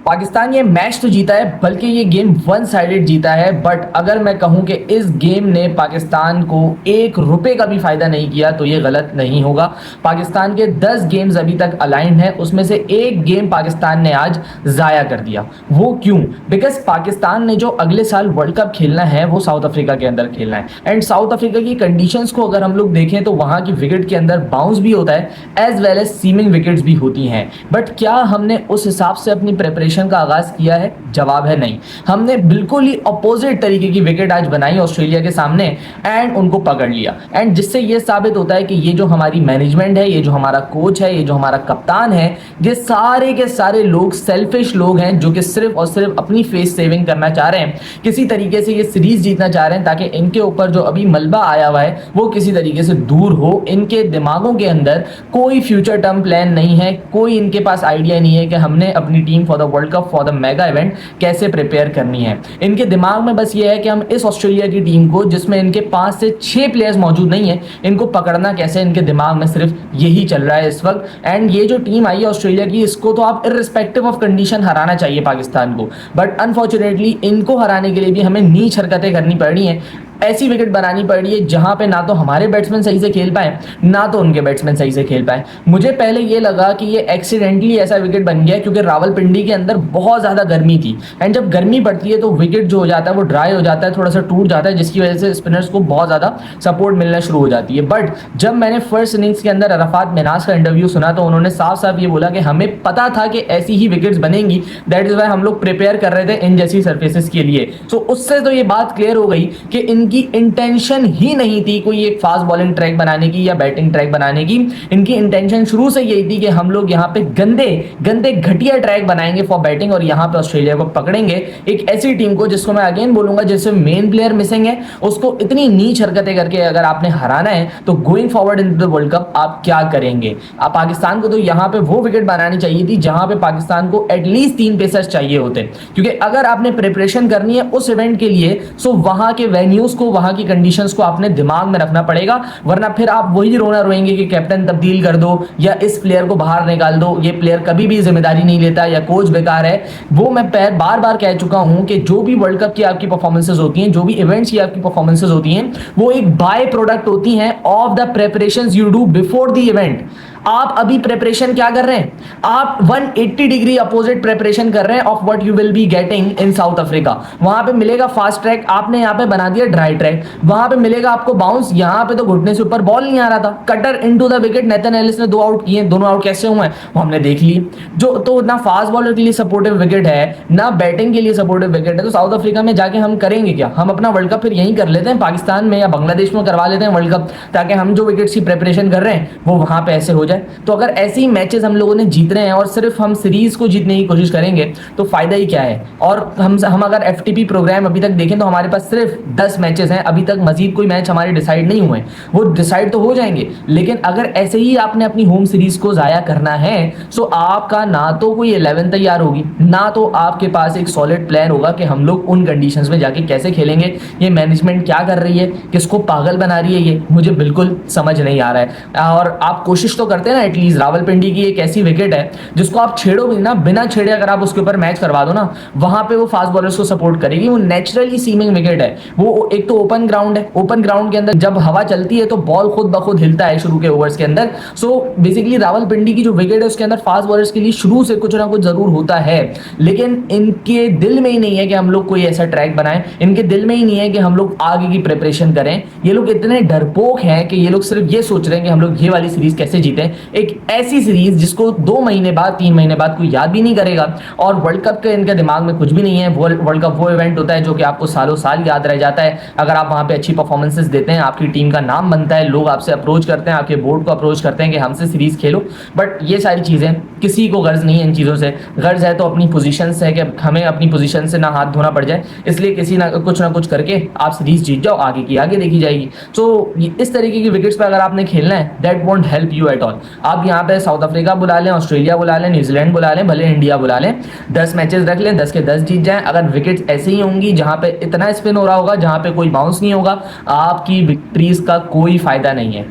पाकिस्तान ये मैच तो जीता है, बल्कि ये गेम वन साइडेड जीता है। बट अगर मैं कहूं कि इस गेम ने पाकिस्तान को एक रुपए का भी फायदा नहीं किया तो ये गलत नहीं होगा। पाकिस्तान के 10 गेम्स अभी तक अलाइंड हैं, उसमें से एक गेम पाकिस्तान ने आज ज़ाया कर दिया। वो क्यों? बिकॉज पाकिस्तान ने जो अगले साल वर्ल्ड कप खेलना है वो साउथ अफ्रीका के अंदर खेलना है। एंड साउथ अफ्रीका की कंडीशंस को अगर हम लोग देखें तो वहां की विकेट के अंदर बाउंस भी होता है, as well as seaming wickets भी होती हैं। बट क्या हमने उस हिसाब से अपनी प्रेपरेशन का आगाज किया है? जवाब है नहीं। हमने बिल्कुल ही अपोजिट तरीके की विकेट आज बनाई ऑस्ट्रेलिया के सामने एंड उनको पकड़ लिया। एंड जिससे ये साबित होता है कि ये जो हमारी मैनेजमेंट है, ये जो हमारा कोच है, ये जो हमारा कप्तान है, ये सारे के सारे लोग सेल्फिश लोग हैं जो कि सिर्फ और सिर्फ अपनी फेस सेविंग करना चाह रहे हैं। किसी तरीके से ये सीरीज जीतना चाह रहे हैं ताकि इनके ऊपर जो अभी मलबा आया हुआ है वो किसी तरीके से दूर हो। इनके दिमागों के अंदर कोई फ्यूचर टर्म प्लान नहीं है, कोई इनके पास आइडिया नहीं है कि हमने अपनी team for the world cup, for the mega event कैसे प्रिपेयर करनी है। इनके दिमाग में बस ये है कि हम इस ऑस्ट्रेलिया की टीम को, जिसमें इनके 5 से 6 प्लेयर्स मौजूद नहीं है, इनको पकड़ना कैसे, इनके दिमाग में सिर्फ यही चल रहा है इस वक्त। एंड ये जो टीम आई है ऑस्ट्रेलिया की, इसको तो आप इररिस्पेक्टिव ऑफ कंडीशन हराना चाहिए पाकिस्तान को। बट अनफॉर्चुनेटली इनको हराने के लिए भी हमें नीच हरकतें करनी पड़ रही हैं, ऐसी विकेट बनानी पड़ रही है जहां पे ना तो हमारे बैट्समैन सही से खेल पाए, ना तो उनके बैट्समैन सही से खेल पाए। मुझे पहले ये लगा कि ये एक्सीडेंटली ऐसा विकेट बन गया क्योंकि रावलपिंडी के अंदर बहुत ज़्यादा गर्मी थी। एंड जब गर्मी पड़ती है तो विकेट जो हो जाता है वो ड्राई हो जाता है, थोड़ा सा टूट जाता है, जिसकी वजह से स्पिनर्स को बहुत ज़्यादा सपोर्ट मिलना शुरू हो जाती है। बट जब मैंने फर्स्ट इनिंग्स के अंदर अरफात मिनाज का इंटरव्यू सुना तो उन्होंने साफ साफ ये बोला कि हमें पता था कि ऐसी ही विकेट्स बनेंगी, दैट इज वाई हम लोग प्रिपेयर कर रहे थे इन जैसी सर्फेसेस के लिए। सो उससे तो ये बात क्लियर हो गई कि इनकी इंटेंशन ही नहीं थी कोई एक फास्ट बॉलिंग ट्रैक बनाने की या बैटिंग ट्रैक बनाने की। इनकी इंटेंशन शुरू से यही थी कि हम लोग यहाँ पे गंदे गंदे घटिया ट्रैक बनाएंगे फॉर बैटिंग और यहाँ पे ऑस्ट्रेलिया को पकड़ेंगे, एक ऐसी टीम को जिसको मैं अगेन बोलूंगा जिससे मेन प्लेयर मिसिंग है, उसको इतनी नीच हरकतें करके अगर आपने हराना है तो going forward in the world cup आप क्या करेंगे। आप पाकिस्तान को तो यहाँ पे वो विकेट बनानी चाहिए थी जहां पे पाकिस्तान को एटलीस्ट 3 पेसर्स चाहिए होते, क्योंकि अगर आपने प्रिपरेशन करनी है उस इवेंट के लिए सो वहां के वेन्यूज को, वहां की कंडीशंस को आपने दिमाग में रखना पड़ेगा, वरना फिर आप वही रोना रोएंगे कि कैप्टन तब्दील कर दो या इस प्लेयर को बाहर निकाल दो, ये प्लेयर कभी भी जिम्मेदारी नहीं लेता या कोच बेकार है। वो मैं बार बार कह चुका हूं कि जो भी वर्ल्ड कप की आपकी परफॉर्मेंसेज होती हैं, जो भी इवेंट्स की आपकी परफॉर्मेंसेज होती हैं, वो एक बाय प्रोडक्ट होती हैं of the preparations you do before the event. आप अभी प्रिपरेशन क्या कर रहे हैं? आप 180 डिग्री अपोजिट प्रिपरेशन कर रहे हैं of what you will be getting in south Africa. वहां पे मिलेगा फास्ट ट्रैक, आपने यहां पे बना दिया ड्राई ट्रैक। वहां पे मिलेगा आपको बाउंस, यहां पे तो घुटने से ऊपर बॉल नहीं आ रहा था, cutter into the wicket. Nathan Ellis ने 2 आउट किए, दोनों आउट कैसे हुए वो हमने देख ली। जो तो ना फास्ट बॉलर के लिए सपोर्टिव विकेट है, ना बैटिंग के लिए सपोर्टिव विकेट है, तो साउथ अफ्रीका में जाके हम करेंगे क्या? हम अपना वर्ल्ड कप फिर यहीं कर लेते हैं, पाकिस्तान में या बांग्लादेश में करवा लेते हैं वर्ल्ड कप, ताकि हम जो विकेट्स की प्रिपरेशन कर रहे हैं वो वहां पे ऐसे हो जाए। तो अगर ऐसे ही मैचेस हम लोगों ने जीत रहे हैं और सिर्फ हम सीरीज को जीतने की कोशिश करेंगे तो फायदा ही क्या है? और हम अगर एफटीपी प्रोग्राम अभी तक देखें तो हमारे पास सिर्फ 10 मैचेस हैं, अभी तक मजीद कोई मैच हमारे डिसाइड नहीं हुए। वो डिसाइड तो हो जाएंगे, लेकिन अगर ऐसे ही आपने अपनी होम सीरीज को जाया करना है तो आपका ना तो कोई 11 तैयार होगी, ना तो आपके पास एक सॉलिड प्लान होगा कि हम लोग उन कंडीशंस में जाके कैसे खेलेंगे। ये मैनेजमेंट क्या कर रही है, किसको पागल बना रही है, ये मुझे बिल्कुल समझ नहीं आ रहा है। और आप कोशिश तो करते हैं ना, एटलीस्ट रावलपिंडी की एक ऐसी विकेट है जिसको आप छेड़ो भी ना, बिना छेड़े अगर आप उसके ऊपर मैच करवा दो ना, वहां पे वो फास्ट बॉलर्स को सपोर्ट करेगी। वो नेचुरली सीमिंग विकेट है, वो एक तो ओपन ग्राउंड है, ओपन ग्राउंड के अंदर जब हवा चलती है तो बॉल खुद ब खुद हिलता है शुरू के ओवर्स के अंदर। सो बेसिकली रावलपिंडी की जो विकेट है उसके अंदर फास्ट बॉलर्स के लिए शुरू से कुछ ना कुछ जरूर होता है, लेकिन इनके दिल में ही नहीं है कि हम लोग कोई ऐसा ट्रैक बनाएं, इनके दिल में ही नहीं है कि हम लोग आगे की प्रिपरेशन करें। ये लोग इतने डरपोक हैं कि ये लोग सिर्फ ये सोच रहे हैं कि हम लोग ये वाली सीरीज कैसे जीतें, एक ऐसी सीरीज जिसको 2 महीने बाद, 3 महीने बाद कोई याद भी नहीं करेगा। और वर्ल्ड कप के इनके दिमाग में कुछ भी नहीं है। वर्ल्ड कप वो इवेंट होता है जो कि आपको सालों साल याद रह जाता है। अगर आप वहां पे अच्छी परफॉर्मेंसेस देते हैं, आपकी टीम का नाम बनता है, लोग आपसे अप्रोच करते हैं, आपके बोर्ड को अप्रोच करते हैं कि हमसे सीरीज खेलो। बट ये सारी चीजें किसी को गर्ज नहीं है, इन चीजों से गर्ज है तो अपनी पोजीशन से है कि हमें अपनी पोजीशन से ना हाथ धोना पड़ जाए, इसलिए किसी ना कुछ करके आप सीरीज जीत जाओ, आगे की आगे देखी जाएगी। सो इस तरीके की विकेट्स पर अगर आपने खेलना है, that won't help you at all. जाओ। आप यहाँ पे साउथ अफ्रीका बुला लें, ऑस्ट्रेलिया बुला लें, न्यूजीलैंड बुला लें, भले इंडिया बुला लें, 10 मैचेस रख लें, 10 के 10 जीत जाएं, अगर विकेट्स ऐसे ही होंगी जहां पे इतना स्पिन हो रहा होगा, जहां पे कोई बाउंस नहीं होगा, आपकी विक्ट्रीज का कोई फायदा नहीं है।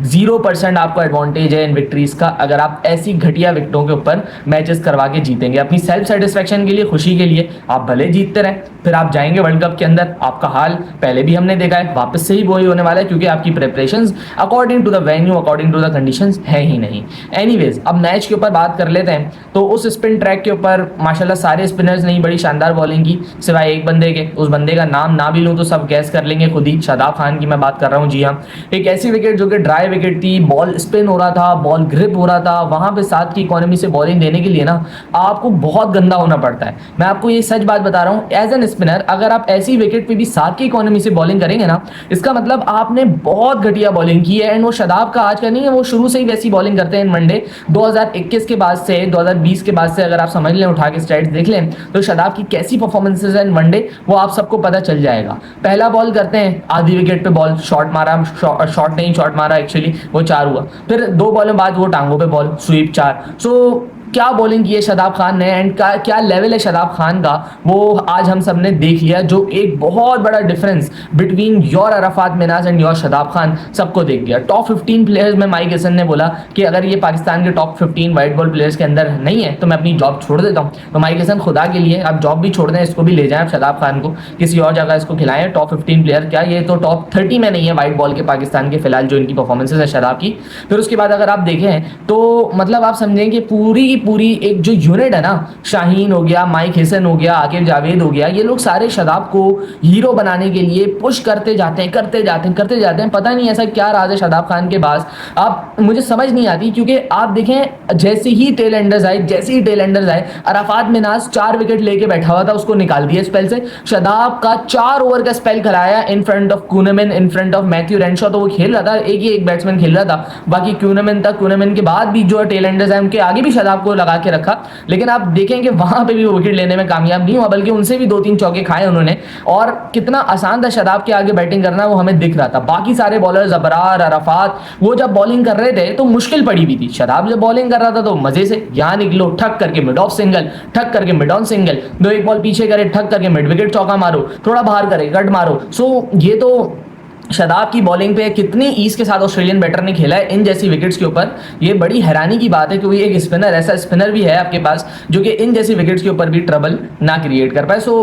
0% आपको एडवांटेज है इन विक्ट्रीज का अगर आप ऐसी घटिया विकेटों के ऊपर मैचेस करवा के जीतेंगे। अपनी सेल्फ सेटिस्फेक्शन के लिए, खुशी के लिए आप भले जीतते रहें, फिर आप जाएंगे वर्ल्ड कप के अंदर, आपका हाल पहले भी हमने देखा है, वापस से ही वही होने वाला है, क्योंकि आपकी preparations according to the venue, according to the conditions है ही नहीं। एनीवेज, अब मैच के ऊपर बात कर लेते हैं। तो उस स्पिन ट्रैक के ऊपर माशाल्लाह सारे स्पिनर्स ने बड़ी शानदार बॉलिंग की, सिवाय एक बंदे के। उस बंदे का नाम ना भी लूं तो सब गैस कर लेंगे खुद ही, शादाब खान की मैं बात कर रहा हूं। जी हाँ, एक ऐसी विकेट जो कि ड्राई विकेट थी, बॉल स्पिन हो रहा था, बॉल ग्रिप हो रहा था, वहां पे 7 की इकोनॉमी से बॉलिंग देने के लिए ना आपको बहुत गंदा होना पड़ता है। मैं आपको ये सच बात बता रहा हूँ, एज एन स्पिनर अगर आप ऐसी विकेट पे भी 7 की इकोनॉमी से बॉलिंग करेंगे ना, इसका मतलब आपने बहुत घटिया बॉलिंग की है। एंड वो शादाब का आज का नहीं है, वो शुरू से ही वैसी बॉलिंग करते हैं इन वनडे 2021 के बाद से, 2020 के बाद से अगर आप समझ लें, उठा के स्टैट्स देख लें, तो शादाब की कैसी परफॉर्मेंसेज है इन वनडे वो आप सबको पता चल जाएगा। पहला बॉल करते हैं, आधी विकेट पे बॉल शॉट मारा, शॉट मारा एक्चुअली, वो 4 हुआ। फिर 2 बॉलों बाद वो टांगों पे बॉल, स्वीप 4। सो क्या बॉलिंग की है शादाब खान ने, एंड क्या लेवल है शादाब खान का, वो आज हम सब ने देख लिया। जो एक बहुत बड़ा difference between your Arafat Minhas and your Shadab Khan सबको देख गया। टॉप 15 प्लेयर्स में माइक हसन ने बोला कि अगर ये पाकिस्तान के टॉप 15 वाइट बॉल प्लेयर्स के अंदर नहीं है तो मैं अपनी जॉब छोड़ देता हूँ। तो माइक हसन, खुदा के लिए आप जॉब भी छोड़ दें, इसको भी ले जाएं शादाब खान को, किसी और जगह इसको खिलाएं। टॉप 15 प्लेयर क्या, ये तो टॉप 30 में नहीं है वाइट बॉल के पाकिस्तान के फिलहाल जो इनकी परफॉर्मेंसेज है शादाब की। फिर उसके बाद अगर आप देखें तो मतलब आप समझें कि पूरी की पूरी एक जो यूनिट है ना, शाहीन हो गया, माइक हसन हो गया, आकिब जावेद हो गया, ये लोग सारे शादाब को हीरो बनाने के लिए पुश करते जाते हैं। पता नहीं ऐसा क्या राज है शादाब खान के पास, आप मुझे समझ नहीं आती। क्योंकि आप देखें जैसे ही टेल एंडर्स आए, अरफात मिनाज 4 विकेट लेके बैठा हुआ था, उसको निकाल दिया स्पेल से। शादाब का 4 ओवर का स्पेल कराया in front of Kuhnemann, in front of Matthew Renshaw. तो वो खेल रहा था, एक बैट्समैन खेल रहा था, बाकी कुनमन था। कुनमन के बाद भी जो टेल एंडर्स आए उनके आगे भी शादाब को लगा के रखा, लेकिन आप देखें कि वहां पे भी वो विकेट लेने में कामयाब नहीं हुआ, बल्कि उनसे भी 2-3 चौके खाए उन्होंने। और कितना आसान था शादाब के आगे बैटिंग करना, वो हमें दिख रहा था। बाकी सारे बॉलर्स अबरार, अरफात, वो जब बॉलिंग कर रहे थे तो मुश्किल पड़ी हुई थी। शादाब जब बॉलिंग कर रहा था तो मजे से, यहां निकलो, ठक करके मिड ऑफ सिंगल, ठक करके मिड ऑन सिंगल, 2-1 बॉल पीछे करे, ठक करके मिड विकेट चौका मारो, थोड़ा बाहर करे, गट मारो। सो ये तो शादाब की बॉलिंग पे कितनी ईज के साथ ऑस्ट्रेलियन बैटर ने खेला है इन जैसी विकेट्स के ऊपर, ये बड़ी हैरानी की बात है। क्योंकि एक स्पिनर, ऐसा स्पिनर भी है आपके पास जो कि इन जैसी विकेट्स के ऊपर भी ट्रबल ना क्रिएट कर पाए। सो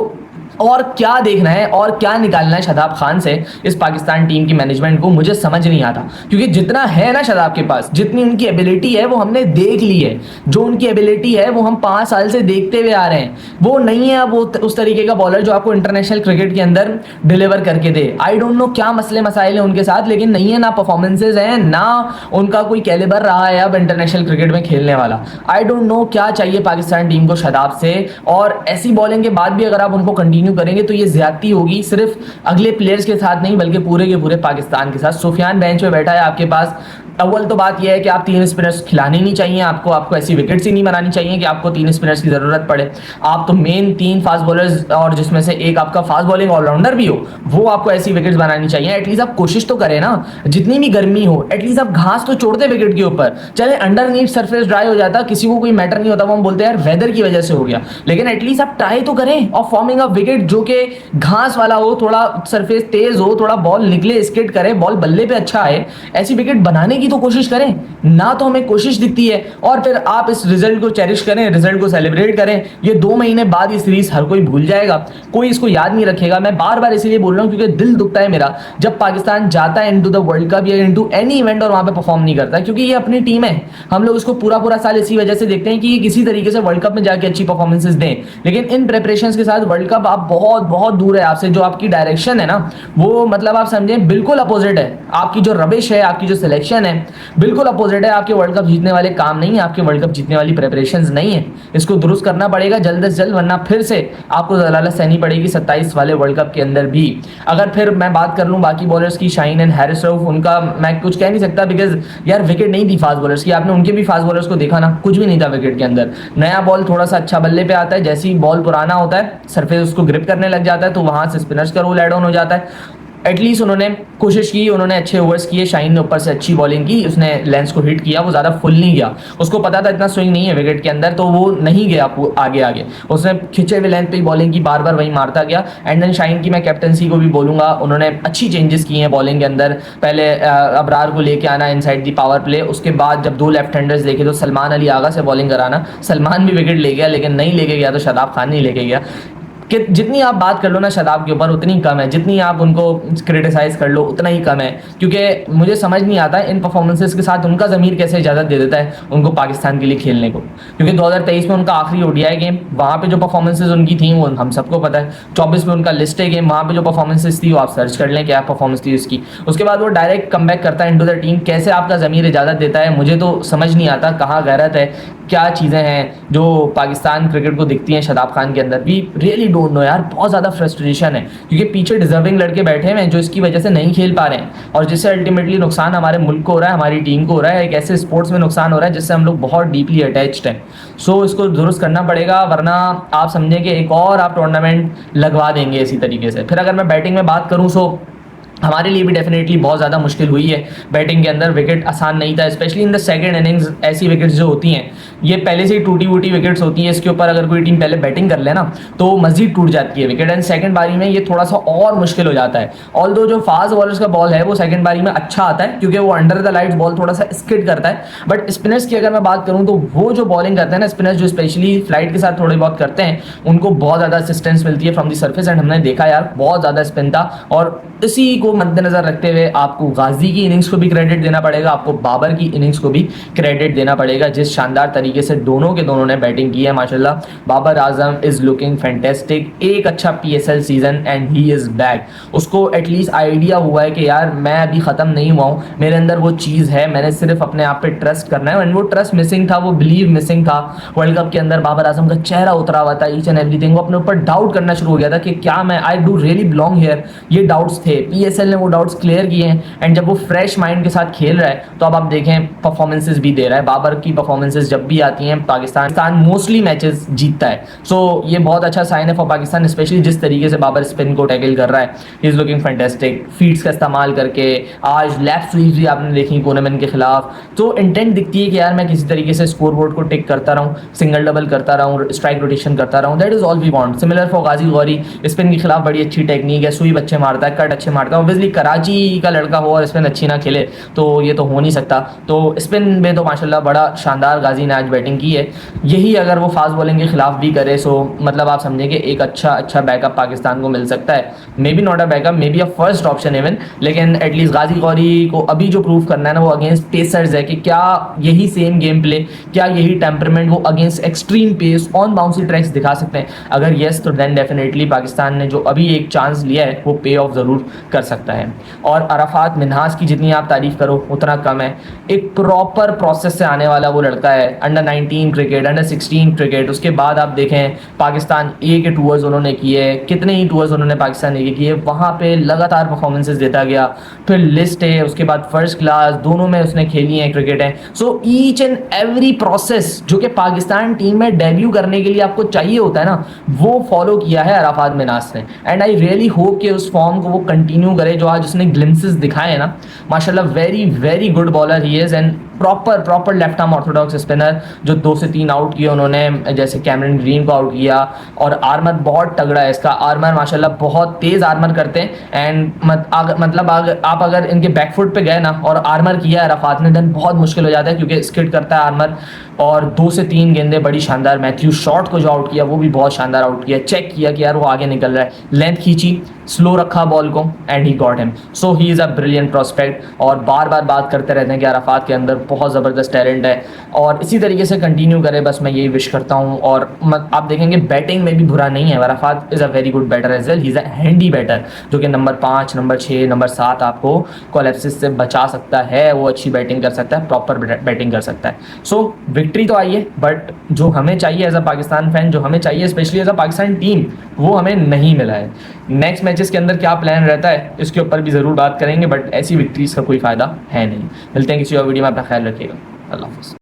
और क्या देखना है और क्या निकालना है शादाब खान से इस पाकिस्तान टीम की मैनेजमेंट को, मुझे समझ नहीं आता। क्योंकि जितना है ना शादाब के पास, जितनी उनकी एबिलिटी है वो हमने देख ली है। जो उनकी एबिलिटी है वो हम 5 साल से देखते हुए आ रहे हैं। वो नहीं है अब वो उस तरीके का बॉलर जो आपको इंटरनेशनल क्रिकेट के अंदर डिलीवर करके दे। आई डोंट नो क्या मसले मसाइल है उनके साथ, लेकिन नहीं है, ना परफॉर्मेंसेज हैं, ना उनका कोई कैलिबर रहा है अब इंटरनेशनल क्रिकेट में खेलने वाला। आई डोंट नो क्या चाहिए पाकिस्तान टीम को शादाब से। और ऐसी बॉलिंग के बाद भी अगर आप उनको कंटिन्यू करेंगे तो ये ज्यादती होगी, सिर्फ अगले प्लेयर्स के साथ नहीं बल्कि पूरे के पूरे पाकिस्तान के साथ। सुफियान बेंच पे बैठा है आपके पास। अव्वल तो बात यह है कि आप 3 स्पिनर्स खिलाने नहीं चाहिए, आपको ऐसी विकेट्स ही नहीं बनानी चाहिए कि आपको 3 स्पिनर्स की जरूरत पड़े। आप तो मेन 3 फास्ट बॉलर्स और जिसमें से एक आपका फास्ट बॉलिंग ऑलराउंडर भी हो, वो आपको ऐसी विकेट्स बनानी चाहिए। एटलीस्ट आप कोशिश तो करें ना, जितनी भी गर्मी हो एटलीस्ट आप घास तो छोड़ते विकेट के ऊपर। चले अंडरनीथ सरफेस ड्राई हो जाता, किसी को कोई मैटर नहीं होता, वो हम बोलते हैं यार वेदर की वजह से हो गया, लेकिन एटलीस्ट आप ट्राई तो करें और फॉर्मिंग अ विकेट जो कि घास वाला हो, थोड़ा सरफेस तेज हो, थोड़ा बॉल निकले, स्किड करे, बॉल बल्ले पे अच्छा आए, ऐसी विकेट बनाने की तो कोशिश करें ना। तो हमें कोशिश दिखती है। और फिर आप इस रिजल्ट को चेरिश करें, रिजल्ट को सेलिब्रेट करें। ये 2 महीने बाद ये सीरीज हर कोई भूल जाएगा, कोई इसको याद नहीं रखेगा। मैं बार बार इसीलिए बोल रहा हूं क्योंकि दिल दुखता है मेरा जब पाकिस्तान जाता है इनटू द वर्ल्ड कप या इनटू एनी इवेंट और वहां पे परफॉर्म नहीं करता, क्योंकि ये अपनी टीम है। हम लोग इसको पूरा साल इसी वजह से देखते हैं कि ये किसी तरीके से वर्ल्ड कप में जाके अच्छी परफॉर्मेंसेस दें, लेकिन इन प्रिपरेशंस के साथ वर्ल्ड कप आप बहुत दूर है आपसे। जो आपकी डायरेक्शन है ना, वो मतलब आप समझें बिल्कुल अपोजिट है। आपकी जो रबिश है, आपकी जो सिलेक्शन है, बिल्कुल अपोजिट है। आपके वर्ल्ड कप जीतने वाले काम नहीं है, आपके वर्ल्ड कप जीतने वाली प्रिपरेशंस नहीं है। इसको दुरुस्त करना पड़ेगा जल्द से जल्द, वरना फिर से आपको जलालत सहनी पड़ेगी 27 वाले वर्ल्ड कप के अंदर भी। अगर फिर मैं बात कर लूं बाकी बॉलर्स की, शाहीन एंड हैरिस रऊफ, उनका मैं कुछ कह नहीं सकता बिकॉज यार विकेट नहीं थी फास्ट बॉलर्स की। आपने उनके भी फास्ट बॉलर्स को देखा ना, कुछ भी नहीं था विकेट के अंदर। नया बॉल थोड़ा सा अच्छा बल्ले पे आता है, जैसे ही बॉल पुराना होता है सरफेस उसको ग्रिप करने लग जाता है, तो वहां से स्पिनर्स का रोल एड ऑन हो जाता है। एटलीस्ट उन्होंने कोशिश की, उन्होंने अच्छे ओवर्स किए, शाहीन ने ऊपर से अच्छी बॉलिंग की, उसने लेंस को हिट किया, वो ज़्यादा फुल नहीं गया, उसको पता था इतना स्विंग नहीं है विकेट के अंदर, तो वो नहीं गया आगे आगे, उसने खिंचे हुए लेंथ पे ही बॉलिंग की, बार बार वही मारता गया। एंड देन शाहीन की मैं कैप्टनसी को भी बोलूँगा, उन्होंने अच्छी चेंजेस की हैं बॉलिंग के अंदर। पहले अबरार को लेके आना इनसाइड दी पावर प्ले, उसके बाद जब दो लेफ्ट हैंडर्स देखे तो सलमान अली आगा से बॉलिंग कराना, सलमान भी विकेट ले गया, लेकिन नहीं लेके गया तो शादाब खान नहीं लेके गया। कि जितनी आप बात कर लो ना शादाब के ऊपर उतनी कम है, जितनी आप उनको क्रिटिसाइज़ कर लो उतना ही कम है, क्योंकि मुझे समझ नहीं आता इन परफॉर्मेंसेस के साथ उनका ज़मीर कैसे इजाज़त दे देता है उनको पाकिस्तान के लिए खेलने को। क्योंकि 2023 में उनका आखिरी ओडीआई गेम, वहाँ पे जो परफॉर्मेंसेस उनकी थी वो हम सबको पता है। 24 में उनका लिस्ट है गेम, वहाँ पे जो परफॉर्मेंसेस थी वो आप सर्च कर लें क्या परफॉर्मेंस थी उसकी। उसके बाद वो डायरेक्ट कम बैक करता है इनटू द टीम, कैसे आपका ज़मीर इजाज़त देता है मुझे तो समझ नहीं आता, कहाँ गैरत है, क्या चीज़ें हैं जो पाकिस्तान क्रिकेट को दिखती हैं शादाब खान के अंदर। वी रियली डोंट नो यार, बहुत ज़्यादा फ्रस्ट्रेशन है, क्योंकि पीछे डिजर्विंग लड़के बैठे हैं जो इसकी वजह से नहीं खेल पा रहे हैं, और जिससे अल्टीमेटली नुकसान हमारे मुल्क को हो रहा है, हमारी टीम को हो रहा है, एक ऐसे स्पोर्ट्स में नुकसान हो रहा है जिससे हम लोग बहुत डीपली अटैच्ड हैं। सो इसको दुरुस्त करना पड़ेगा, वरना आप समझें कि एक और आप टूर्नामेंट लगवा देंगे इसी तरीके से। फिर अगर मैं बैटिंग में बात करूँ, सो हमारे लिए भी डेफिनेटली बहुत ज़्यादा मुश्किल हुई है बैटिंग के अंदर, विकेट आसान नहीं था, specially in the second innings. ऐसी विकेट्स जो होती हैं ये पहले से ही टूटी वूटी विकेट्स होती हैं, इसके ऊपर अगर कोई टीम पहले बैटिंग कर ले ना तो मज़ीद टूट जाती है विकेट, एंड सेकंड बारी में ये थोड़ा सा और मुश्किल हो जाता है। ऑल्दो जो फास्ट बॉलर्स का बॉल है वो सेकंड बारी में अच्छा आता है, क्योंकि वो अंडर द लाइट्स बॉल थोड़ा सा स्किड करता है, बट स्पिनर्स की अगर मैं बात करूँ तो वो जो बॉलिंग करते हैं ना स्पिनर्स, जो स्पेशली फ्लाइट के साथ थोड़े बहुत करते हैं, उनको बहुत ज़्यादा असिस्टेंस मिलती है फ्रॉम द सर्फेस, एंड हमने देखा यार बहुत ज़्यादा स्पिन था। और इसी को मद्देनजर रखते हुए आपको गाजी की इनिंग्स को भी क्रेडिट देना पड़ेगा, आपको बाबर की इनिंग्स को भी क्रेडिट देना पड़ेगा, जिस शानदार तरीके से दोनों के दोनों ने बैटिंग की है माशाल्लाह। Babar Azam is looking fantastic, एक अच्छा PSL season and he is back. उसको एटलीस्ट आइडिया हुआ है कि यार मैं अभी ख़त्म नहीं हुआ हूँ, मेरे अंदर वो चीज़ है, मैंने सिर्फ अपने आप पे ट्रस्ट करना है, एंड वो ट्रस्ट मिसिंग था, वो बिलीव मिसिंग था। वर्ल्ड कप के अंदर बाबर आजम का चेहरा उतरा हुआ था, ईच एंड एवरीथिंग, वो अपने ऊपर डाउट करना शुरू हो गया था कि क्या मैं I do really belong here, ये डाउट्स थे। पीएसएल ने वो डाउट्स क्लियर किए हैं, एंड जब वो फ्रेश माइंड के साथ खेल रहा है तो अब आप देखें परफॉर्मेंसेस भी दे रहा है। बाबर की परफॉर्मेंसेस जब भी आती हैं पाकिस्तान मोस्टली मैचेस जीतता है, सो ये बहुत अच्छा साइन है फॉर पाकिस्तान, स्पेशली जिस तरीके से बाबर स्पिन को टैकल कर रहा है, he is looking fantastic, feeds का इस्तेमाल करके। आज लेफ्ट स्वीप भी आपने देखी कोनेमन के खिलाफ, तो इंटेंट दिखती है कि यार मैं किसी तरीके से स्कोर बोर्ड को टिक करता रहूँ, सिंगल डबल करता रहूँ, स्ट्राइक रोटेशन करता रहूँ, that is all we want. Similar for Ghazi Ghori, spin के खिलाफ बड़ी अच्छी टेक्निक है, स्वीप अच्छे मारता है, कट अच्छे मारता है। ऑब्वियसली कराची का लड़का हो और स्पिन अच्छी ना खेले तो ये तो हो नहीं सकता, तो स्पिन में तो माशाल्लाह बड़ा शानदार गाजी ने आज बैटिंग की है। यही अगर वो फास्ट बॉलिंग के खिलाफ भी करे, सो मतलब आप समझें कि एक अच्छा बैकअप पाकिस्तान को मिल सकता है, may be not a backup, may be a first option even, लेकिन एटलीस्ट गाजी गौरी को अभी जो प्रूव करना है ना वो अगेंस्ट पेसर्स है, कि क्या यही सेम गेम प्ले, क्या यही टेम्परमेंट वो against extreme pace on bouncy tracks दिखा सकते हैं। अगर येस तो देन डेफिनेटली पाकिस्तान ने जो अभी एक चांस लिया है वो पे ऑफ ज़रूर कर सकता है। और अरफात मिन्हाज की जितनी आप तारीफ़ करो उतना कम है, एक प्रॉपर प्रोसेस से आने वाला वो लड़का है, अंडर 19 क्रिकेट, अंडर 16 क्रिकेट, उसके बाद आप देखें पाकिस्तान ए के टूर्स उन्होंने किए, कितने ही टूर्स उन्होंने पाकिस्तान ए के किए, वहाँ पे लगातार परफॉर्मेंसेस देता गया, फिर लिस्ट है, उसके बाद फर्स्ट क्लास, दोनों में उसने खेली है क्रिकेट है। So each and every process जो कि पाकिस्तान टीम में डेब्यू करने के लिए आपको चाहिए होता है ना, वो फॉलो किया है अरफात मिन्हाज ने, एंड आई रियली होप कि उस फॉर्म को वो कंटिन्यू करे जो आज उसने ग्लिम्सेस दिखाए हैं ना। माशाल्लाह very good bowler he is, and proper left arm Orthodox spinner, जो 2 से 3 आउट किए उन्होंने, जैसे कैमरन ग्रीन को आउट किया, और आर्मर बहुत तगड़ा है इसका, आर्मर माशाल्लाह बहुत तेज़ आर्मर करते हैं, एंड मतलब आप अगर इनके बैकफुट पे गए ना और आर्मर किया है अरफात ने, देन बहुत मुश्किल हो जाता है, क्योंकि स्किड करता है आर्मर। और 2 से 3 गेंदें बड़ी शानदार, मैथ्यू शॉट को जो आउट किया वो भी बहुत शानदार आउट किया, चेक किया कि यार वो आगे निकल रहा है, लेंथ खींची, स्लो रखा बॉल को, and he got him. So he is a brilliant prospect, और बार बात करते रहते हैं कि अरफात के अंदर बहुत ज़बरदस्त टैलेंट है, और इसी तरीके से कंटिन्यू करे, बस मैं यही विश करता हूँ। और आप देखेंगे बैटिंग में भी बुरा नहीं है, Arafat is a very good batter as well, he is a handy batter, जो कि नंबर 5, नंबर 6, नंबर 7 आपको कोलैप्सिस से बचा सकता है, वो अच्छी बैटिंग कर सकता है, प्रॉपर बैटिंग कर सकता है। सो विक्ट्री तो आई है, बट जो हमें चाहिए एज अ पाकिस्तान फैन, जो हमें चाहिए specially as a Pakistan team, वो हमें नहीं मिला है। नेक्स्ट मैचेस के अंदर क्या प्लान रहता है इसके ऊपर भी ज़रूर बात करेंगे, बट ऐसी विक्ट्रीज़ का कोई फ़ायदा है नहीं। मिलते हैं किसी और वीडियो में, अपना ख्याल रखिएगा, अल्लाह हाफ़िज़।